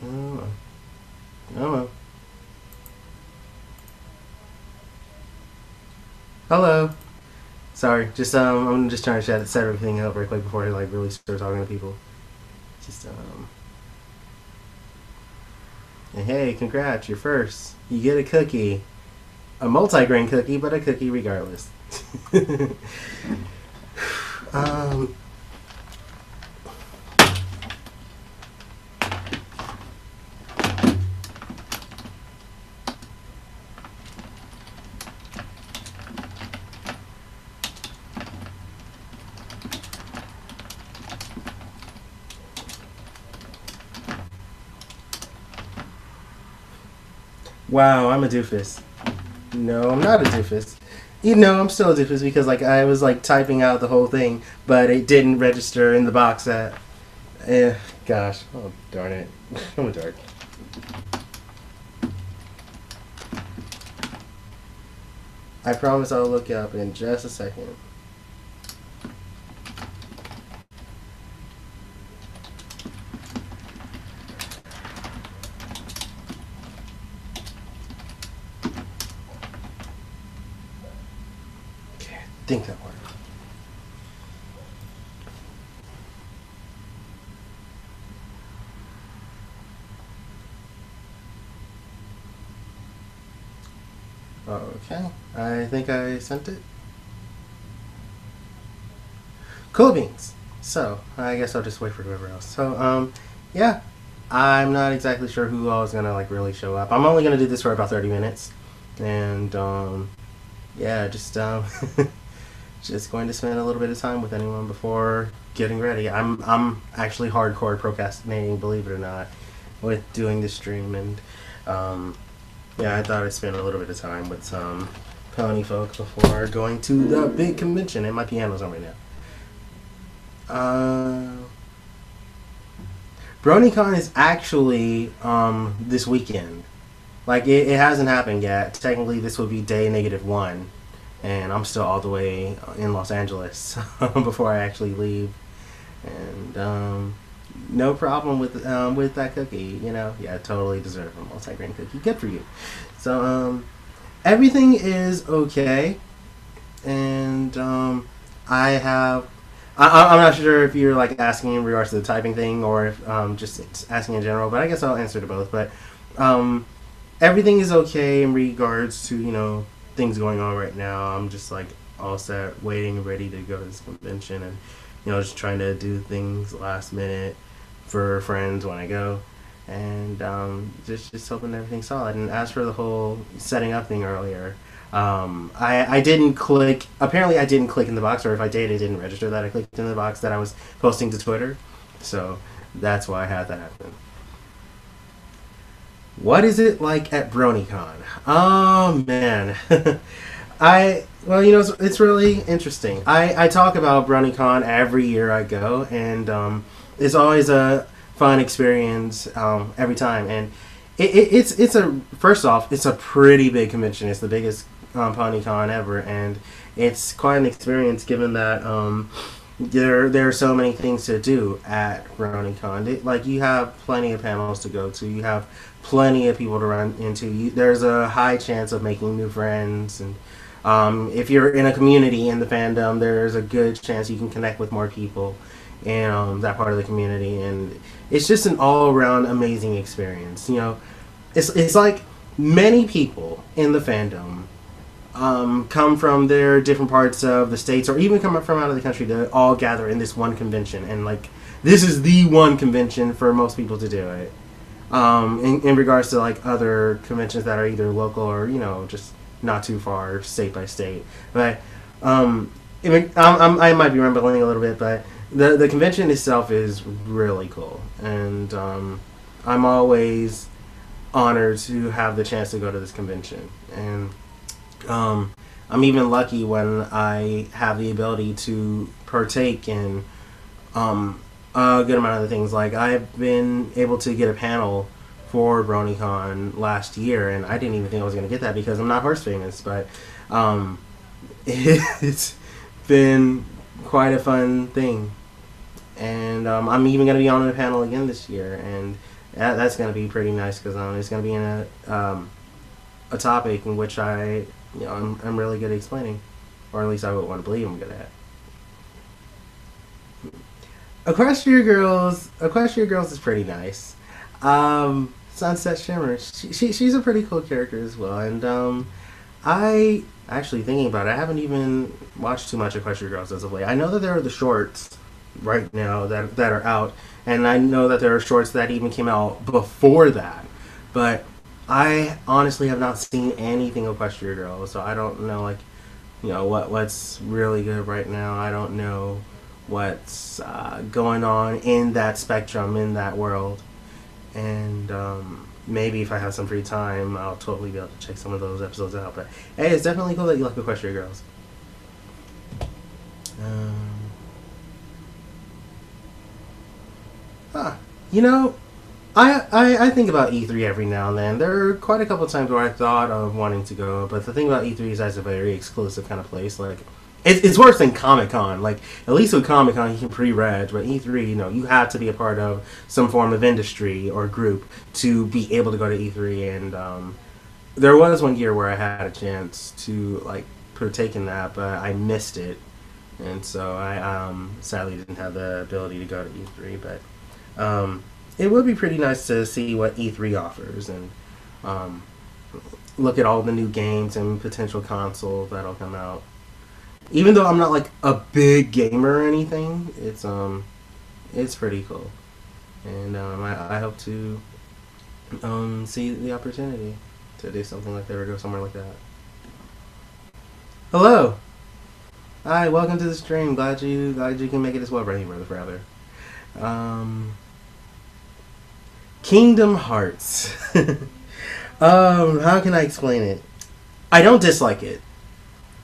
Oh, oh. Hello. Sorry, just I'm just trying to set everything up real quick before I like really start talking to people. Just and hey, congrats, you're first. You get a cookie, a multi-grain cookie, but a cookie regardless. um, wow, I'm a doofus. No, I'm not a doofus. You know, I'm still a doofus because like I was like typing out the whole thing, but it didn't register in the box that. Eh, gosh, oh darn it, I'm a dark. I promise I'll look up in just a second. Okay, I think that worked. Okay, I think I sent it. Cool beans. So I guess I'll just wait for whoever else. So yeah, I'm not exactly sure who all is gonna like really show up. I'm only gonna do this for about 30 minutes, and yeah, just just going to spend a little bit of time with anyone before getting ready. I'm actually hardcore procrastinating, believe it or not, with doing this stream, and yeah, I thought I'd spend a little bit of time with some pony folks before going to the big convention, and my piano's on right now. Uh, BronyCon is actually this weekend. Like it hasn't happened yet. Technically, this would be day -1, and I'm still all the way in Los Angeles before I actually leave. And no problem with that cookie. You know, yeah, I totally deserve a multi-grain cookie. Good for you. So everything is okay, and I have. I'm not sure if you're like asking in regards to the typing thing or if just asking in general, but I guess I'll answer to both. But um, everything is okay in regards to things going on right now. I'm just like all set, waiting, ready to go to this convention, and just trying to do things last minute for friends when I go, and just hoping everything's solid. And as for the whole setting up thing earlier, I didn't click. Apparently, I didn't click in the box, or if I did, it didn't register that I clicked in the box that I was posting to Twitter. So that's why I had that happen. What is it like at BronyCon? Oh man, I well, it's really interesting. I talk about BronyCon every year I go, and it's always a fun experience every time. And it's a first off, it's a pretty big convention. It's the biggest PonyCon ever, and it's quite an experience given that there are so many things to do at BronyCon. Like you have plenty of panels to go to. You have plenty of people to run into. There's a high chance of making new friends, and if you're in a community in the fandom, there's a good chance you can connect with more people in that part of the community, and it's just an all-around amazing experience. It's like many people in the fandom come from their different parts of the states, or even come from out of the country, to all gather in this one convention, and like this is the one convention for most people to do it. In regards to like other conventions that are either local or just not too far state by state, but I might be rambling a little bit, but the convention itself is really cool, and I'm always honored to have the chance to go to this convention, and I'm even lucky when I have the ability to partake in a good amount of the things. Like I've been able to get a panel for BronyCon last year, and I didn't even think I was going to get that because I'm not horse famous. But it's been quite a fun thing, and I'm even going to be on a panel again this year, and that's gonna be pretty nice because it's gonna be in a topic in which I'm really good at explaining, or at least I would want to believe I'm good at. Equestria Girls is pretty nice. Sunset Shimmer, she's a pretty cool character as well, and I actually thinking about it, I haven't even watched too much Equestria Girls as of late. I know that there are the shorts right now that are out, and I know that there are shorts that even came out before that, but I honestly have not seen anything Equestria Girls, so I don't know what's really good right now. I don't know what's going on in that spectrum, in that world. And maybe if I have some free time, I'll totally be able to check some of those episodes out. But hey, it's definitely cool that you like Equestria Girls. You know, I think about E3 every now and then. There are quite a couple of times where I thought of wanting to go, but the thing about E3 is that's a very exclusive kind of place. Like, it's worse than Comic-Con. Like, at least with Comic-Con you can pre-reg, but E3, you have to be a part of some form of industry or group to be able to go to E3. And there was one year where I had a chance to partake in that, but I missed it, and so I sadly didn't have the ability to go to E3. But it would be pretty nice to see what E3 offers and look at all the new games and potential consoles that'll come out. Even though I'm not a big gamer or anything, it's pretty cool, and I hope to see the opportunity to do something like that or go somewhere like that. Hello, hi, welcome to the stream. Glad you can make it as well, brother. Kingdom Hearts. How can I explain it? I don't dislike it.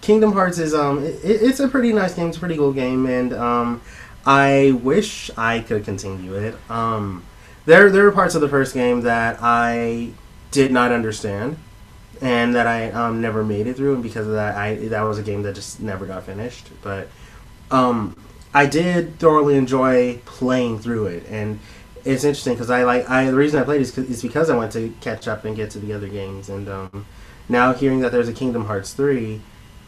Kingdom Hearts is it's a pretty nice game. It's a pretty cool game, and I wish I could continue it. There are parts of the first game that I did not understand, and that I never made it through, and because of that, that was a game that just never got finished. But I did thoroughly enjoy playing through it, and it's interesting because the reason I played is because I went to catch up and get to the other games, and now hearing that there's a Kingdom Hearts 3.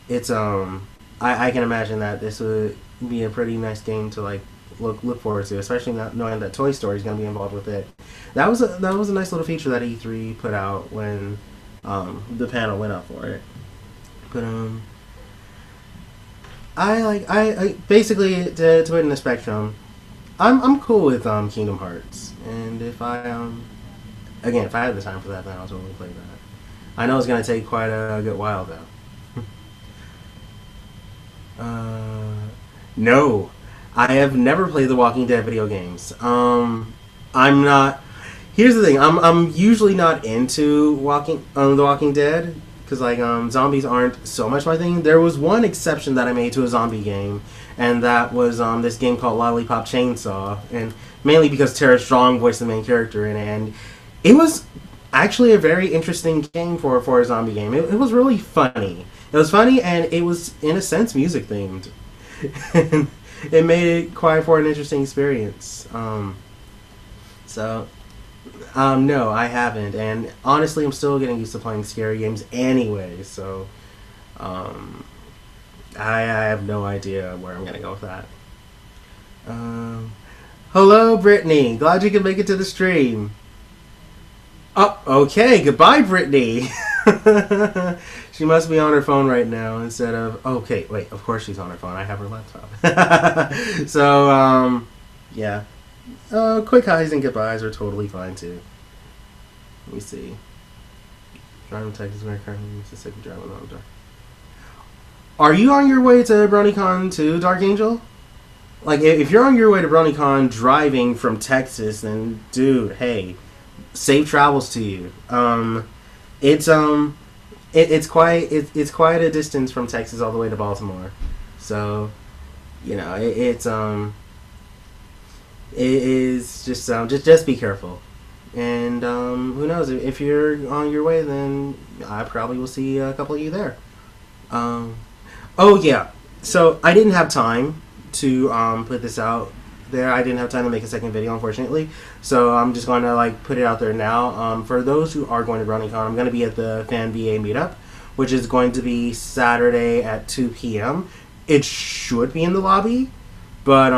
It's I can imagine that this would be a pretty nice game to look forward to, especially not knowing that Toy Story is going to be involved with it. That was a nice little feature that E3 put out when the panel went up for it. But I basically to put in the spectrum, I'm cool with Kingdom Hearts, and if I if I had the time for that, then I'll totally play that. I know it's going to take quite a good while though. No, I have never played the Walking Dead video games. I'm not. Here's the thing. I'm usually not into The Walking Dead because zombies aren't so much my thing. There was one exception that I made to a zombie game, and that was this game called Lollipop Chainsaw, and mainly because Tara Strong voiced the main character in it, and it was actually a very interesting game for a zombie game. It was really funny. It was funny, and it was, in a sense, music themed. And it made it quite for an interesting experience. No, I haven't. And honestly, I'm still getting used to playing scary games anyway, so I have no idea where I'm going to go with that. Hello, Brittany. Glad you could make it to the stream. Oh, okay. Goodbye, Brittany. She must be on her phone right now instead of... Okay, wait. Of course she's on her phone. I have her laptop. So, yeah. Quick highs and goodbyes are totally fine, too. Let me see. Driving Texas, America, Mississippi, driving on dark. Are you on your way to BronyCon too, Dark Angel? If you're on your way to BronyCon driving from Texas, then, dude, hey... Safe travels to you. It's quite a distance from Texas all the way to Baltimore, so it is just be careful, and who knows, if you're on your way, then I probably will see a couple of you there. Oh yeah, so I didn't have time to put this out there. I didn't have time to make a second video, unfortunately, so I'm just going to like put it out there now. For those who are going to BronyCon, I'm going to be at the Fan BA meetup, which is going to be Saturday at 2 p.m. It should be in the lobby, but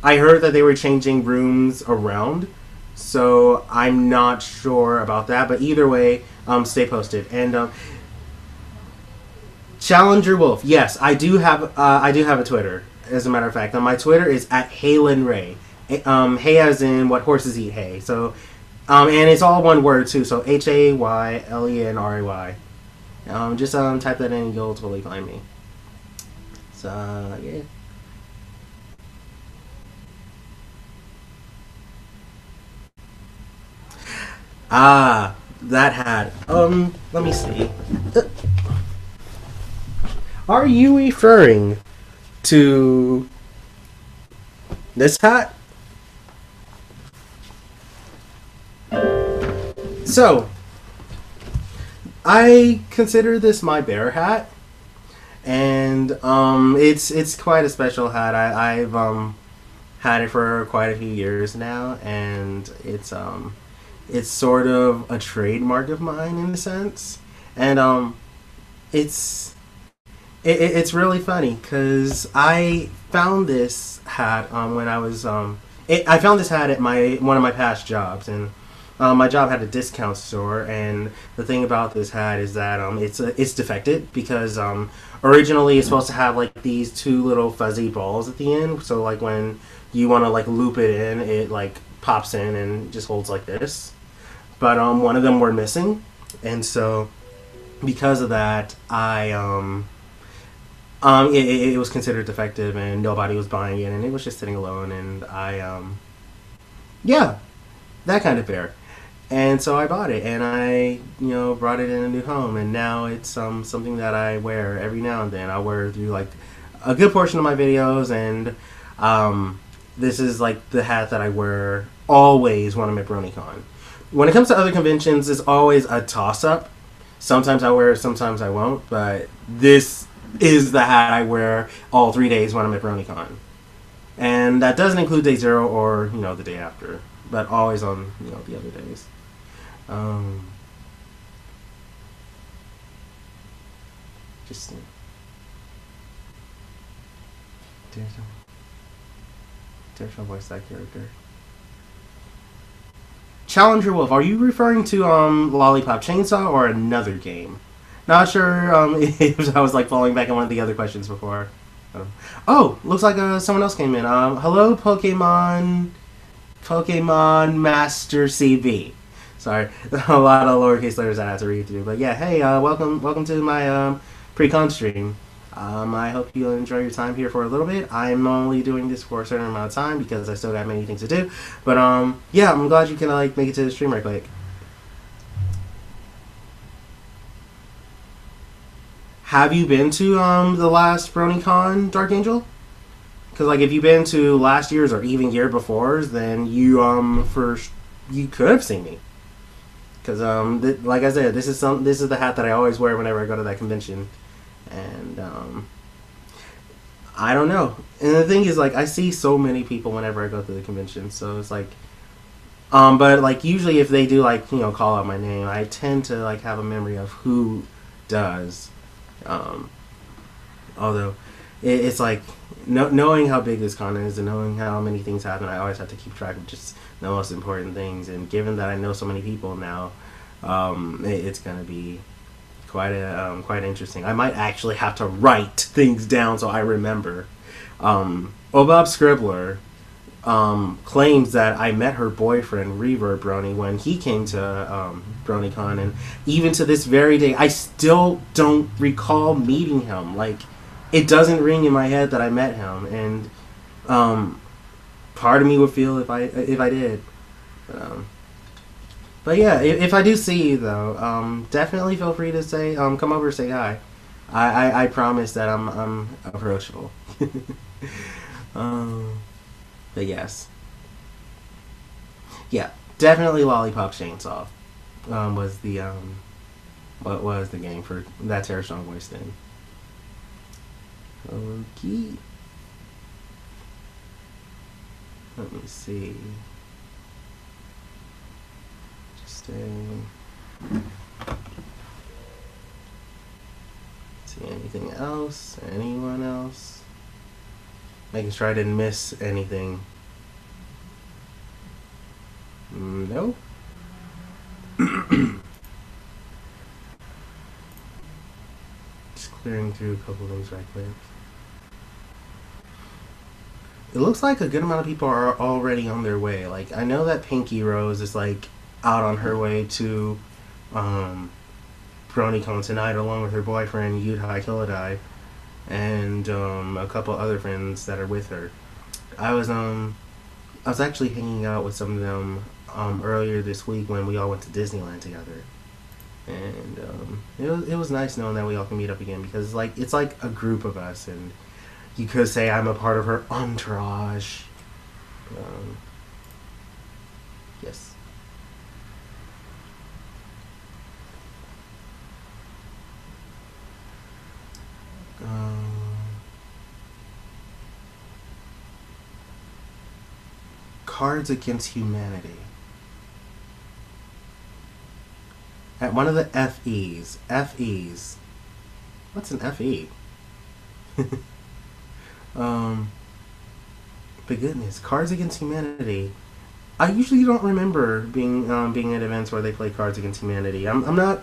I heard that they were changing rooms around, so I'm not sure about that. But either way, stay posted. And Challenger Wolf, yes, I do have a Twitter. As a matter of fact, my Twitter is at Haylen Ray. Hay as in what horses eat hay. So, and it's all one word too. So HAYLENRAY. Just type that in, you'll totally find me. So yeah. Ah, that hat. Let me see. Are you referring to this hat? So, I consider this my bear hat, and it's quite a special hat. I've had it for quite a few years now, and it's sort of a trademark of mine in a sense, and it's really funny because I found this hat when I was I found this hat at one of my past jobs, and my job had a discount store, and the thing about this hat is that it's defected because originally it's supposed to have like these two little fuzzy balls at the end, so like when you want to like loop it in, it like pops in and just holds like this. But one of them were missing, and so because of that, it was considered defective, and nobody was buying it, and it was just sitting alone, and yeah, that kind of bear. And so I bought it, and I, brought it in a new home, and now it's something that I wear every now and then. I wear through like a good portion of my videos, and this is like the hat that I wear always when I'm at BronyCon. When it comes to other conventions, it's always a toss-up. Sometimes I wear it, sometimes I won't, but this is the hat I wear all 3 days when I'm at BronyCon. And that doesn't include day 0 or, the day after, but always on, the other days. Just there's no voice that character. Challenger Wolf, are you referring to Lollipop Chainsaw or another game? Not sure if I was like falling back on one of the other questions before. Oh, looks like someone else came in. Hello, Pokemon Master CB. Sorry, a lot of lowercase letters I have to read through. But yeah, hey, welcome to my pre-con stream. I hope you enjoy your time here for a little bit. I'm only doing this for a certain amount of time because I still got many things to do. But yeah, I'm glad you can like make it to the stream right quick. Have you been to the last BronyCon, Dark Angel? Because like if you've been to last year's or even year before's, then you you could have seen me. Because like I said, this is the hat that I always wear whenever I go to that convention, and I don't know. And the thing is, like, I see so many people whenever I go to the convention, so it's like, but like usually if they do like call out my name, I tend to like have a memory of who does. Although it's like knowing how big this con is and knowing how many things happen, I always have to keep track of just the most important things. And given that I know so many people now, it's gonna be quite interesting. I might actually have to write things down so I remember. Bob Scribbler claims that I met her boyfriend Reverb Brony when he came to BronyCon, and even to this very day, I still don't recall meeting him. Like, it doesn't ring in my head that I met him, and part of me would feel if I did. But yeah, if I do see you though, definitely feel free to say come over and say hi. I promise that I'm approachable. But yes, yeah, definitely Lollipop Chainsaw was the what was the game for that Terror Strong voice then. Okay. Let me see. Just see anything else? Anyone else? Making sure I didn't miss anything. No. Just clearing through a couple things right quick. It looks like a good amount of people are already on their way. Like, I know that Pinky Rose is like out on her way to BronyCon tonight, along with her boyfriend Yudhai Killadai, and a couple other friends that are with her. I was actually hanging out with some of them earlier this week when we all went to Disneyland together, and it was nice knowing that we all can meet up again, because it's like a group of us, and you could say I'm a part of her entourage. Yes. Cards Against Humanity. At one of the FEs. FEs. What's an FE? But goodness, Cards Against Humanity. I usually don't remember being at events where they play Cards Against Humanity. I'm not.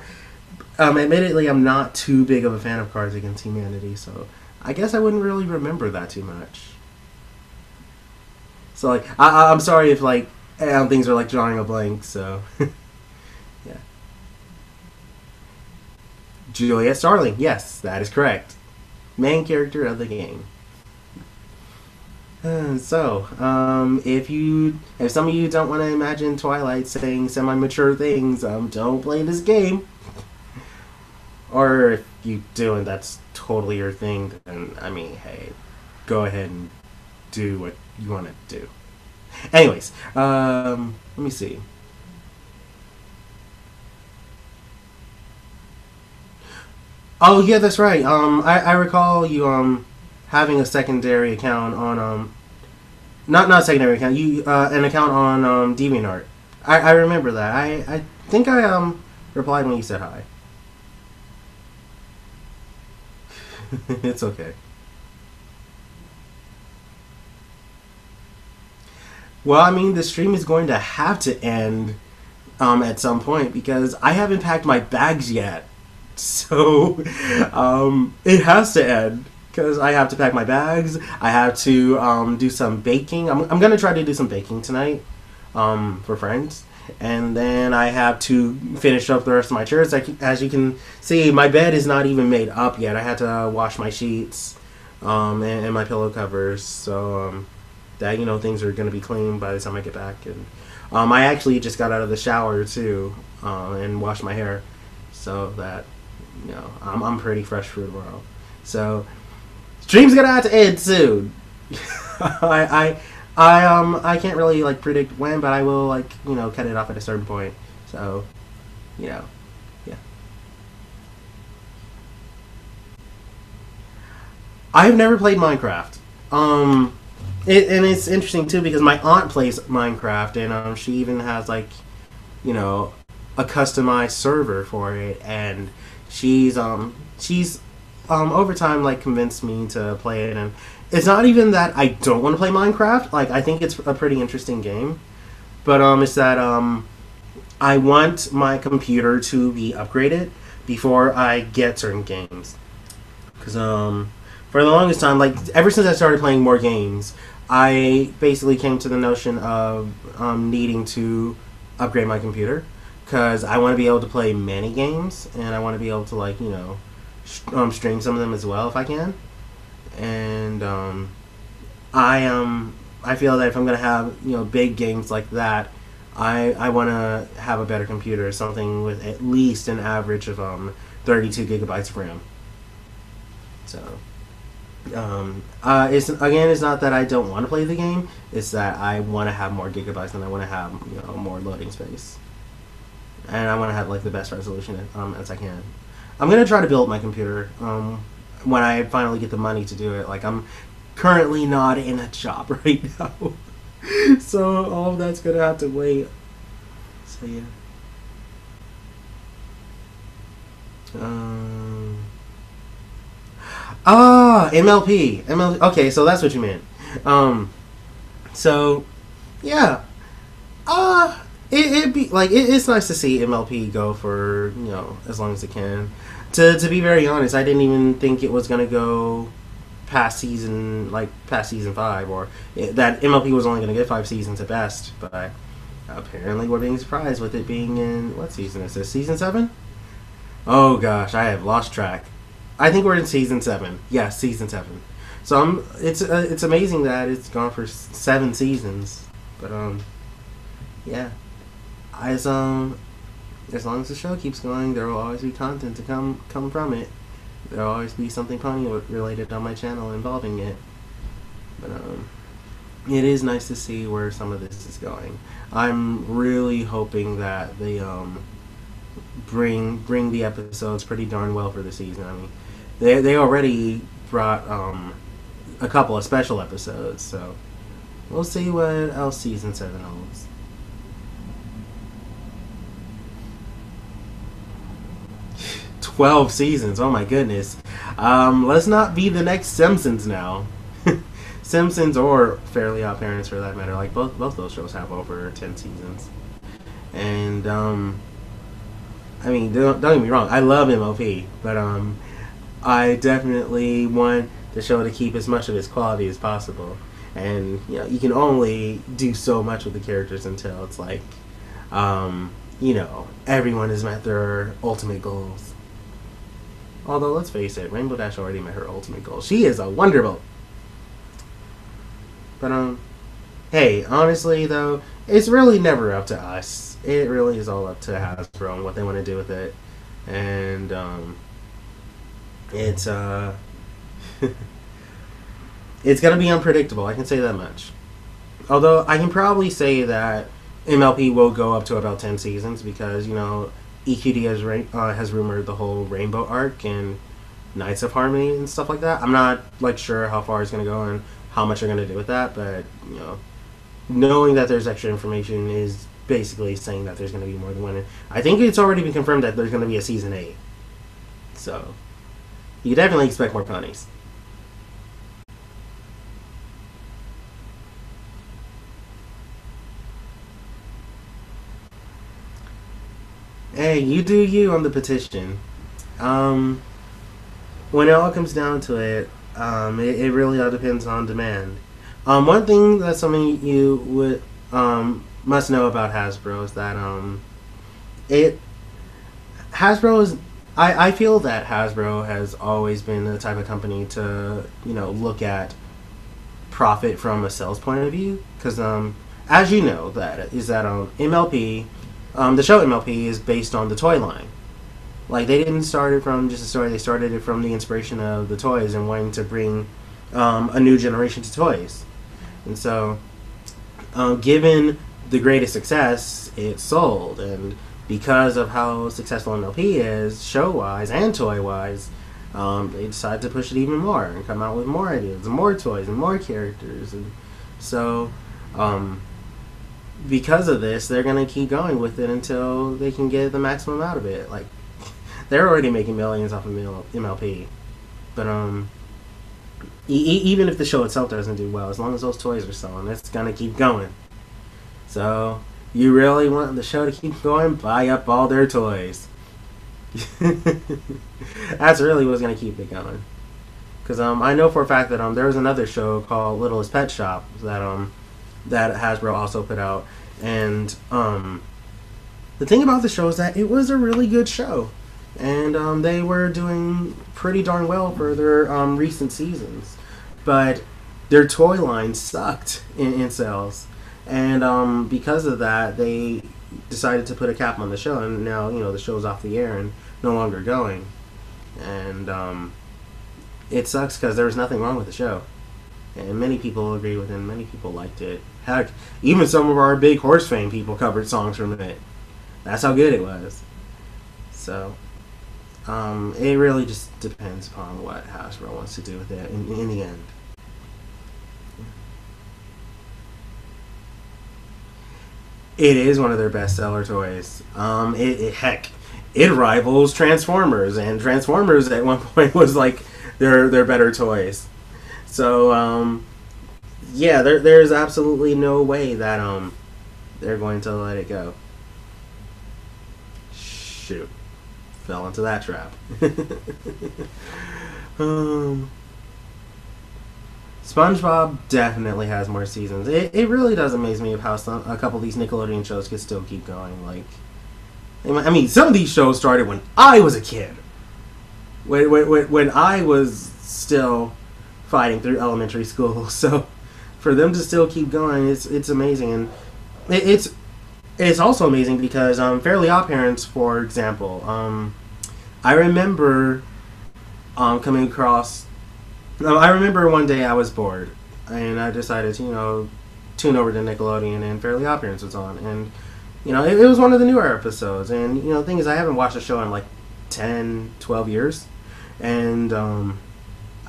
Admittedly, I'm not too big of a fan of Cards Against Humanity, so I guess I wouldn't really remember that too much. So like, I'm sorry if like things are like drawing a blank. So yeah, Juliet Starling. Yes, that is correct. Main character of the game. If some of you don't want to imagine Twilight saying semi-mature things, don't play this game. Or if you do and that's totally your thing, then I mean, hey, go ahead and do what you want to do. Anyways, let me see. Oh yeah, that's right. I recall you having a secondary account on not secondary account, you an account on DeviantArt. I remember that. I think I replied when you said hi. It's okay. Well, I mean, the stream is going to have to end at some point because I haven't packed my bags yet. So it has to end because I have to pack my bags. I have to do some baking. I'm going to try to do some baking tonight for friends. And then I have to finish up the rest of my chairs. As you can see, my bed is not even made up yet. I had to wash my sheets and my pillow covers. So that, things are going to be clean by the time I get back. And I actually just got out of the shower, too, and washed my hair. So that, I'm pretty fresh for tomorrow. So, stream's going to have to end soon. I can't really like predict when, but I will cut it off at a certain point. So, yeah. I've never played Minecraft. And it's interesting too because my aunt plays Minecraft, and she even has a customized server for it, and she's over time convinced me to play it. And it's not even that I don't want to play Minecraft. I think it's a pretty interesting game. But it's that I want my computer to be upgraded before I get certain games. Because for the longest time, ever since I started playing more games, I basically came to the notion of needing to upgrade my computer. Because I want to be able to play many games, and I want to be able to stream some of them as well if I can. And I feel that if I'm gonna have big games like that, I want to have a better computer, something with at least an average of 32 gigabytes of RAM. So it's not that I don't want to play the game; it's that I want to have more gigabytes and I want to have more loading space, and I want to have the best resolution as I can. I'm gonna try to build my computer when I finally get the money to do it. I'm currently not in a job right now. So all of that's gonna have to wait. So yeah. Um. MLP. MLP. Okay, so that's what you meant. Um. So yeah. It'd be like it's nice to see MLP go for as long as it can. To be very honest, I didn't even think it was gonna go past season 5, or that MLP was only gonna get 5 seasons at best. But apparently, we're being surprised with it being in what season is this? Season 7? Oh gosh, I have lost track. I think we're in season 7. Yeah, season 7. So it's amazing that it's gone for 7 seasons. But yeah. As long as the show keeps going, there will always be content to come from it. There will always be something pony related on my channel involving it. But it is nice to see where some of this is going. I'm really hoping that they bring the episodes pretty darn well for the season. I mean, they already brought a couple of special episodes, so we'll see what else season 7 holds. 12 seasons. Oh my goodness. Let's not be the next Simpsons now. Simpsons or Fairly Odd Parents, for that matter. Like both those shows have over 10 seasons. And I mean, don't get me wrong. I love MLP, but I definitely want the show to keep as much of its quality as possible. And you can only do so much with the characters until it's like, everyone has met their ultimate goals. Although, let's face it, Rainbow Dash already met her ultimate goal. She is a Wonderbolt. But, hey, honestly, though, it's really never up to us. It really is all up to Hasbro and what they want to do with it. And, it's, it's going to be unpredictable. I can say that much. Although, I can probably say that MLP will go up to about 10 seasons because, EQD has rumored the whole Rainbow arc and Knights of Harmony and stuff like that. I'm not sure how far it's going to go and how much they're going to do with that, but knowing that there's extra information is basically saying that there's going to be more than one. I think it's already been confirmed that there's going to be a season 8, so you definitely expect more ponies. Hey, you do you on the petition. Um, when it all comes down to it, it really all depends on demand. One thing that some of you would must know about Hasbro is that it Hasbro is. I feel that Hasbro has always been the type of company to look at profit from a sales point of view, because as you know, that MLP. The show MLP is based on the toy line. Like, they didn't start it from just a story. They started it from the inspiration of the toys and wanting to bring a new generation to toys. And so, given the greatest success, it sold. And because of how successful MLP is, show-wise and toy-wise, they decided to push it even more and come out with more ideas, and more toys, and more characters. And so, because of this, they're going to keep going with it until they can get the maximum out of it. Like, they're already making millions off of MLP. But, even if the show itself doesn't do well, as long as those toys are selling, it's going to keep going. So, you really want the show to keep going? Buy up all their toys. That's really what's going to keep it going. Because, I know for a fact that, there was another show called Littlest Pet Shop that Hasbro also put out, and the thing about the show is that it was a really good show, and they were doing pretty darn well for their recent seasons, but their toy line sucked in sales, and because of that, they decided to put a cap on the show, and now the show's off the air and no longer going, and it sucks because there was nothing wrong with the show. And many people agree with it, and many people liked it. Heck, even some of our big horse fan people covered songs from it. That's how good it was. So, it really just depends upon what Hasbro wants to do with it in the end. It is one of their bestseller toys. Heck, it rivals Transformers, and Transformers at one point was like their better toys. So yeah, there's absolutely no way that they're going to let it go. Shoot, fell into that trap. um, SpongeBob definitely has more seasons. It really does amaze me of how a couple of these Nickelodeon shows could still keep going. Like, I mean, some of these shows started when I was a kid. When I was still fighting through elementary school. So for them to still keep going, it's amazing. And it's also amazing because Fairly Odd Parents, for example, I remember coming across. I remember one day I was bored, and I decided to, tune over to Nickelodeon, and Fairly Odd Parents was on, and it was one of the newer episodes. And the thing is, I haven't watched the show in like 10, 12 years, and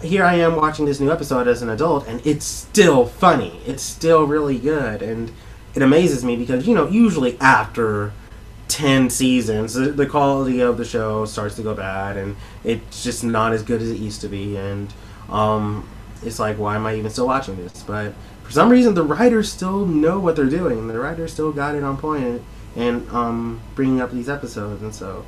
here I am watching this new episode as an adult, and it's still funny. It's still really good, and it amazes me because usually after 10 seasons, the quality of the show starts to go bad, and it's just not as good as it used to be, and it's like, why am I even still watching this? But for some reason, the writers still know what they're doing. The writers still got it on point, and bringing up these episodes, and so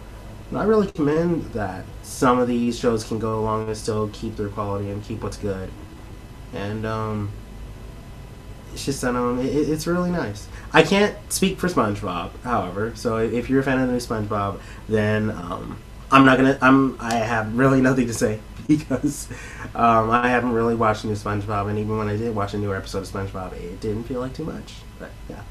I really commend that some of these shows can go along and still keep their quality and keep what's good, and it's just it's really nice. I can't speak for SpongeBob, however, so if you're a fan of the new SpongeBob, then I have really nothing to say because I haven't really watched the new SpongeBob, and even when I did watch a newer episode of SpongeBob, it didn't feel like too much. But yeah.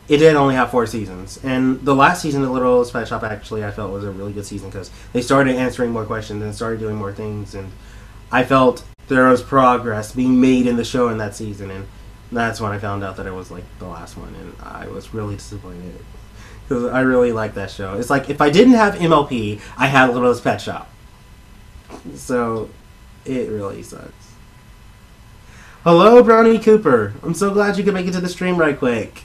It did only have 4 seasons, and the last season of Little Pet Shop actually I felt was a really good season because they started answering more questions and started doing more things, and I felt there was progress being made in the show in that season, and that's when I found out that it was like the last one, and I was really disappointed because I really liked that show. It's like if I didn't have MLP, I had Little Pet Shop, so it really sucks. Hello, Brownie Cooper. I'm so glad you could make it to the stream right quick.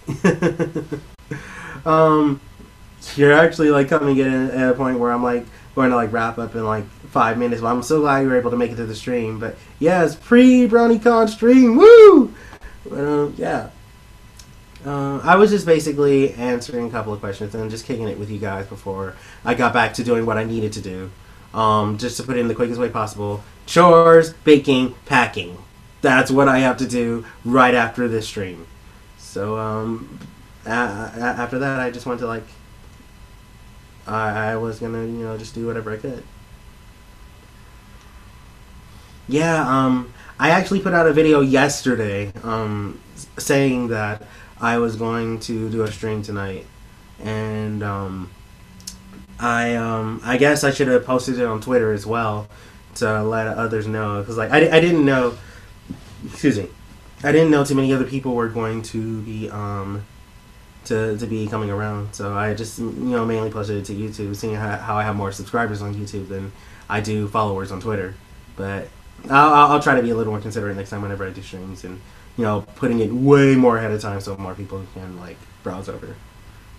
You're actually like coming in at a point where I'm like going to like wrap up in like 5 minutes. But I'm so glad you were able to make it to the stream. But yes, pre-BronyCon stream. Woo! Yeah. I was just basically answering a couple of questions and just kicking it with you guys before I got back to doing what I needed to do. Just to put it in the quickest way possible. Chores, baking, packing. That's what I have to do right after this stream. So after that, I just went to like I was gonna just do whatever I could. Yeah, I actually put out a video yesterday saying that I was going to do a stream tonight, and I guess I should have posted it on Twitter as well to let others know, because like I didn't know. Excuse me. I didn't know too many other people were going to be to be coming around, so I just mainly posted it to YouTube, seeing how I have more subscribers on YouTube than I do followers on Twitter. But I'll try to be a little more considerate next time whenever I do streams, and putting it way more ahead of time so more people can like browse over.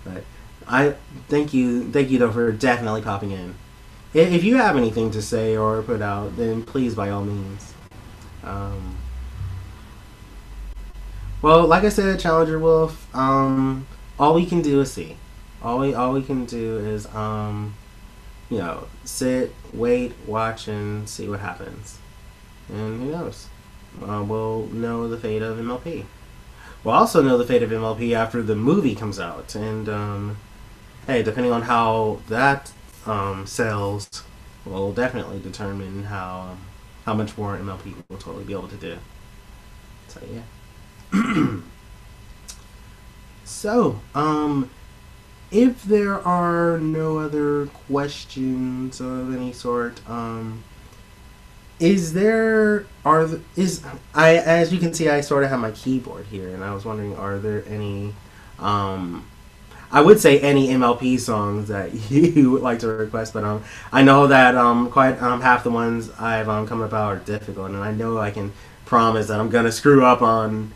But I thank you though for definitely popping in. If you have anything to say or put out, then please by all means. Well, like I said, Challenger Wolf, all we can do is see. All we can do is, sit, wait, watch, and see what happens. And who knows? We'll know the fate of MLP. We'll also know the fate of MLP after the movie comes out. And, hey, depending on how that sells, will definitely determine how much more MLP will totally be able to do. So, yeah. So, if there are no other questions of any sort, as you can see, I sort of have my keyboard here, and I was wondering, are there any, I would say any MLP songs that you would like to request, but I know that quite half the ones I've come about are difficult, and I know I can promise that I'm gonna screw up on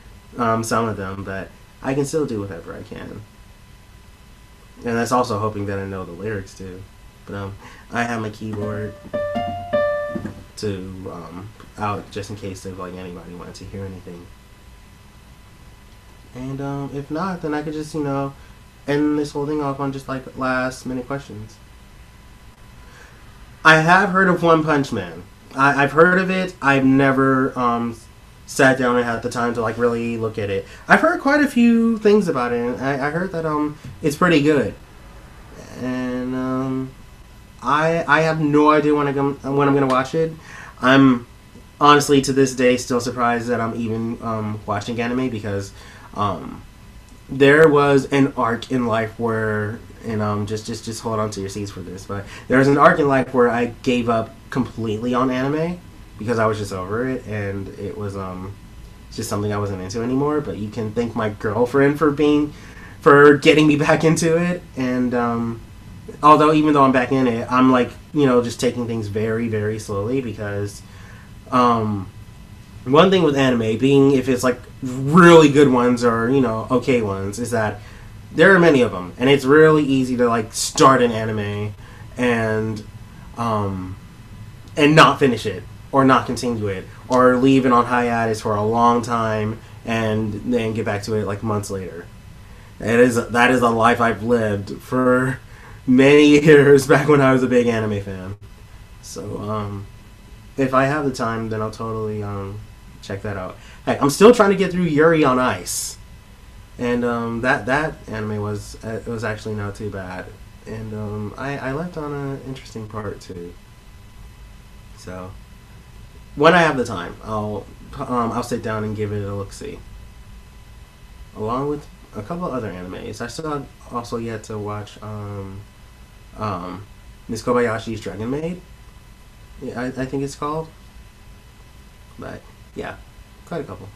some of them, but I can still do whatever I can. And that's also hoping that I know the lyrics too. But I have my keyboard to out just in case if like anybody wanted to hear anything. And if not, then I could just end this whole thing off on just like last minute questions. I have heard of One Punch Man. I've heard of it. I've never sat down and had the time to like really look at it. I've heard quite a few things about it. And I heard that it's pretty good. And I have no idea when I'm gonna watch it. I'm honestly to this day still surprised that I'm even watching anime because there was an arc in life where, and just hold on to your seats for this, but there was an arc in life where I gave up completely on anime because I was just over it, and it was just something I wasn't into anymore. But you can thank my girlfriend for getting me back into it, and although even though I'm back in it, I'm like just taking things very very slowly because one thing with anime being if it's like really good ones or okay ones is that there are many of them, and it's really easy to like start an anime and not finish it or not continue it or leave it on hiatus for a long time and then get back to it like months later. That is a life I've lived for many years back when I was a big anime fan. So if I have the time, then I'll totally check that out. Heck, I'm still trying to get through Yuri on Ice, and that anime was actually not too bad, and I left on an interesting part too. So when I have the time, I'll sit down and give it a look-see, along with a couple of other animes. I still have also yet to watch Miss Kobayashi's Dragon Maid. Yeah, I think it's called. But yeah, quite a couple.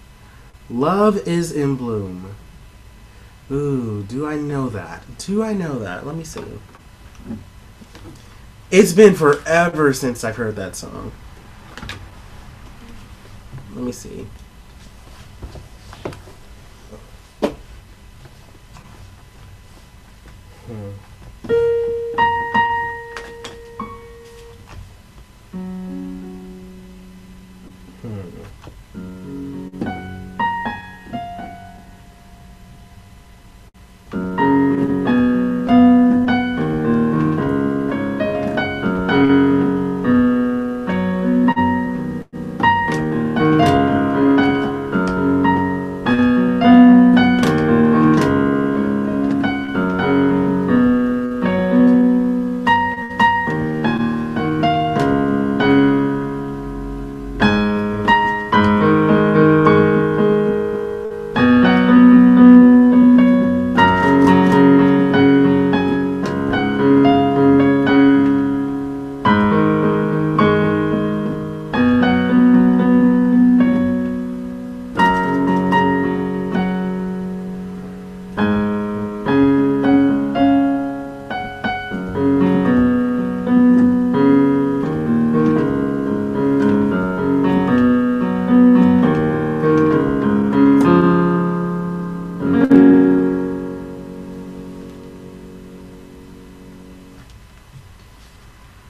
Love is in Bloom. Ooh, do I know that? Let me see. It's been forever since I've heard that song. Let me see.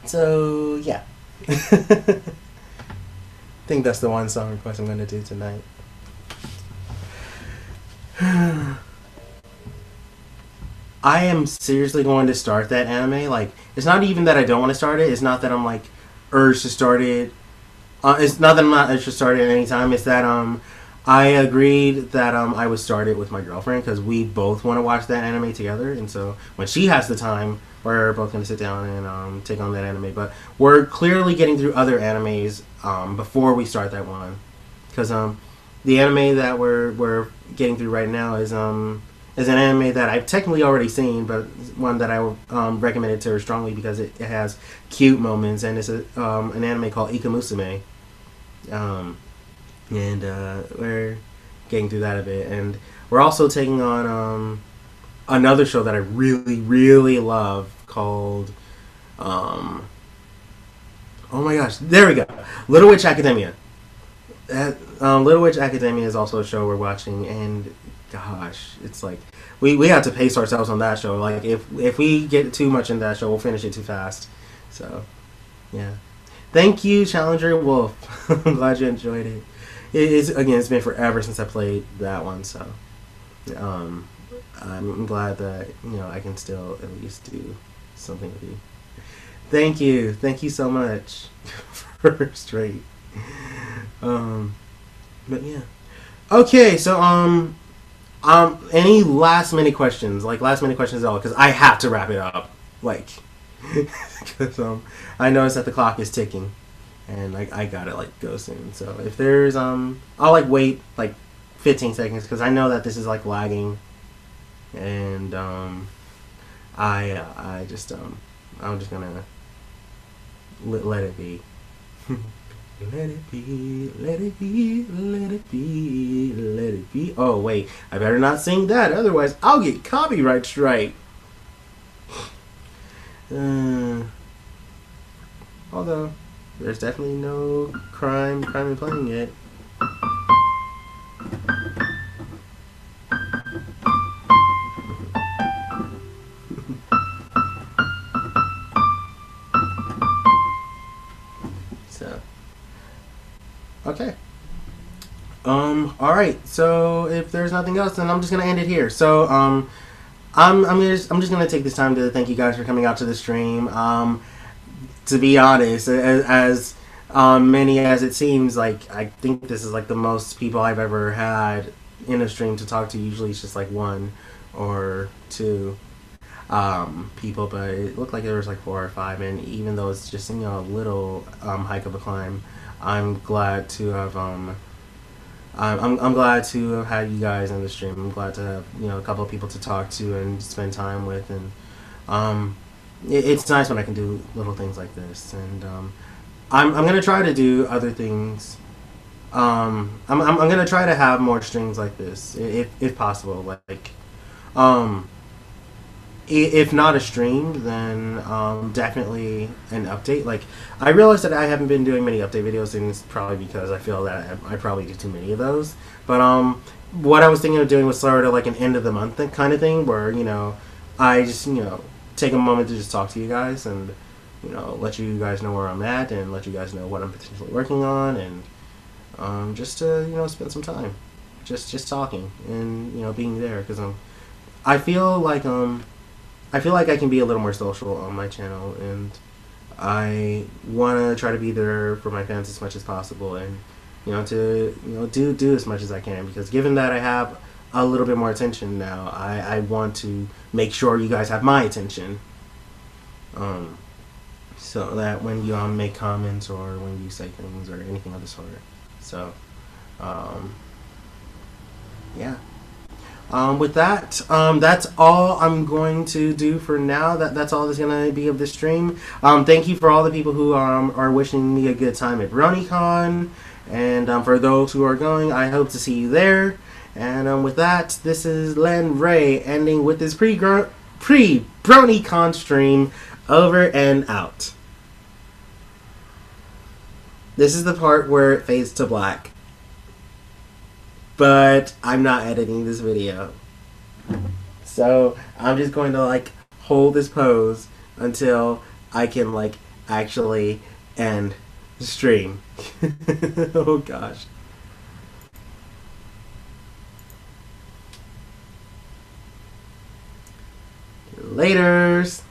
So yeah. I think that's the one song request I'm going to do tonight. I am seriously going to start that anime. Like, it's not even that I don't want to start it. It's not that I'm like urged to start it. It's not that I'm not urged to start it at any time. It's that I agreed that I would start it with my girlfriend because we both want to watch that anime together. And so when she has the time, we're both going to sit down and take on that anime. But we're clearly getting through other animes before we start that one, because the anime that we're getting through right now is an anime that I've technically already seen, but one that I recommended to her strongly because it has cute moments, and it's an anime called Ikamusume. And we're getting through that a bit, and we're also taking on another show that I really, really love called oh my gosh, there we go, Little Witch Academia. Little Witch Academia is also a show we're watching, and gosh, it's like we have to pace ourselves on that show. Like if we get too much in that show, we'll finish it too fast. So yeah, thank you, Challenger Wolf. I'm glad you enjoyed it. It is again. It's been forever since I played that one, so um, I'm glad that I can still at least do something with you. Thank you so much for straight. Um, but yeah. Okay, so any last minute questions? Like last minute questions at all? Because I have to wrap it up. Like, because I noticed that the clock is ticking, and I gotta like go soon. So if there's I'll like wait like 15 seconds because I know that this is like lagging, and I just I'm just gonna let it be. Let it be, let it be, let it be, let it be. Oh, wait. I better not sing that, otherwise I'll get copyright strike. Although, there's definitely no crime in playing it. So, okay. Alright, so if there's nothing else, then I'm just gonna end it here. So, I'm just gonna take this time to thank you guys for coming out to the stream. To be honest, as many as it seems, like I think this is like the most people I've ever had in a stream to talk to. Usually it's just like one or two people, but it looked like there was like 4 or 5. And even though it's just a little hike of a climb, I'm glad to have I'm glad to have had you guys in the stream. I'm glad to have a couple of people to talk to and spend time with, and it's nice when I can do little things like this. And I'm gonna try to do other things. I'm gonna try to have more streams like this if possible. Like if not a stream, then definitely an update. Like I realized that I haven't been doing many update videos, and it's probably because I feel that I probably do too many of those. But what I was thinking of doing was sort of like an end of the month kind of thing, where I just take a moment to just talk to you guys and let you guys know where I'm at and let you guys know what I'm potentially working on, and just to spend some time just talking and being there, because I feel like I can be a little more social on my channel, and I want to try to be there for my fans as much as possible, and to do as much as I can, because given that I have a little bit more attention now, I want to make sure you guys have my attention, so that when you make comments or when you say things or anything of the sort. So yeah. With that, that's all I'm going to do for now. That's all that's going to be of this stream. Thank you for all the people who are wishing me a good time at BronyCon. And for those who are going, I hope to see you there. And with that, this is Len Ray ending with this pre-BronyCon stream. Over and out. This is the part where it fades to black. But I'm not editing this video. So I'm just going to hold this pose until I can actually end the stream. Oh gosh. Laters.